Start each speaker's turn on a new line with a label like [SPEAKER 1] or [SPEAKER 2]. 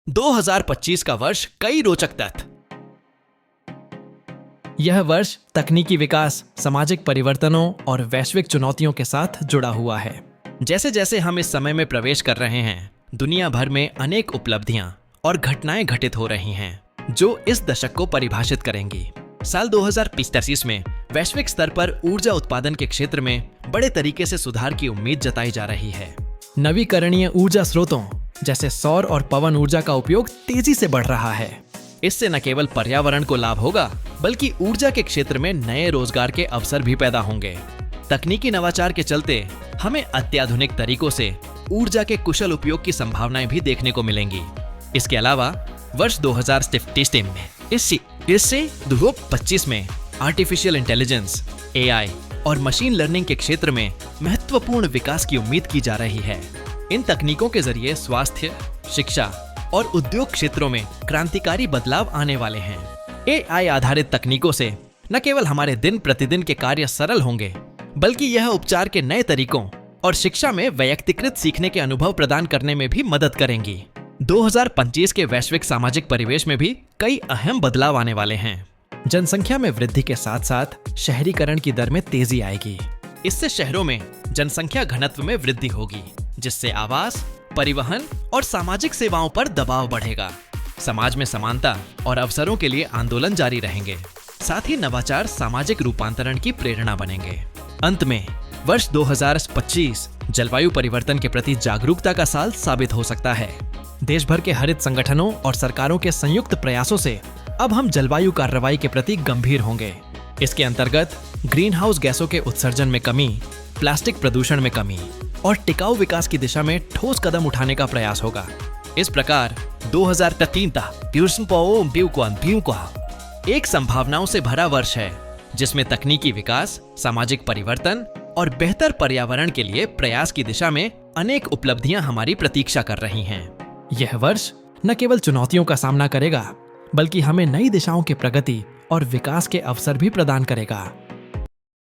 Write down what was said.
[SPEAKER 1] 2025 का वर्ष कई रोचक तथ्य।
[SPEAKER 2] यह वर्ष तकनीकी विकास, सामाजिक परिवर्तनों और वैश्विक चुनौतियों के साथ जुड़ा हुआ है।
[SPEAKER 1] जैसे जैसे हम इस समय में प्रवेश कर रहे हैं, दुनिया भर में अनेक उपलब्धियां और घटनाएं घटित हो रही हैं, जो इस दशक को परिभाषित करेंगी। साल 2025 में वैश्विक स्तर पर ऊर्जा उत्पादन के क्षेत्र में बड़े तरीके से सुधार की उम्मीद जताई जा रही है।
[SPEAKER 2] नवीकरणीय ऊर्जा स्रोतों जैसे सौर और पवन ऊर्जा का उपयोग तेजी से बढ़ रहा है।
[SPEAKER 1] इससे न केवल पर्यावरण को लाभ होगा, बल्कि ऊर्जा के क्षेत्र में नए रोजगार के अवसर भी पैदा होंगे। तकनीकी नवाचार के चलते हमें अत्याधुनिक तरीकों से ऊर्जा के कुशल उपयोग की संभावनाएं भी देखने को मिलेंगी। इसके अलावा वर्ष 2025 में इससे 2025 में आर्टिफिशियल इंटेलिजेंस, एआई और मशीन लर्निंग के क्षेत्र में महत्वपूर्ण विकास की उम्मीद की जा रही है। इन तकनीकों के जरिए स्वास्थ्य, शिक्षा और उद्योग क्षेत्रों में क्रांतिकारी बदलाव आने वाले हैं। एआई आधारित तकनीकों से न केवल हमारे दिन प्रतिदिन के कार्य सरल होंगे, बल्कि यह उपचार के नए तरीकों और शिक्षा में वैयक्तिकृत सीखने के अनुभव प्रदान करने में भी मदद करेंगी। 2025 के वैश्विक सामाजिक परिवेश में भी कई अहम बदलाव आने वाले हैं।
[SPEAKER 2] जनसंख्या में वृद्धि के साथ साथ शहरीकरण की दर में तेजी आएगी।
[SPEAKER 1] इससे शहरों में जनसंख्या घनत्व में वृद्धि होगी, जिससे आवास, परिवहन और सामाजिक सेवाओं पर दबाव बढ़ेगा। समाज में समानता और अवसरों के लिए आंदोलन जारी रहेंगे। साथ ही नवाचार सामाजिक रूपांतरण की प्रेरणा बनेंगे। अंत में वर्ष 2025 जलवायु परिवर्तन के प्रति जागरूकता का साल साबित हो सकता है। देश भर के हरित संगठनों और सरकारों के संयुक्त प्रयासों से अब हम जलवायु कार्रवाई के प्रति गंभीर होंगे। इसके अंतर्गत ग्रीन हाउस गैसों के उत्सर्जन में कमी, प्लास्टिक प्रदूषण में कमी और टिकाऊ विकास की दिशा में ठोस कदम उठाने का प्रयास होगा। इस प्रकार 2030 एक संभावनाओं से भरा वर्ष है, जिसमें तकनीकी विकास, सामाजिक परिवर्तन और बेहतर पर्यावरण के लिए प्रयास की दिशा में अनेक उपलब्धियां हमारी प्रतीक्षा कर रही हैं।
[SPEAKER 2] यह वर्ष न केवल चुनौतियों का सामना करेगा, बल्कि हमें नई दिशाओं की प्रगति और विकास के अवसर भी प्रदान करेगा।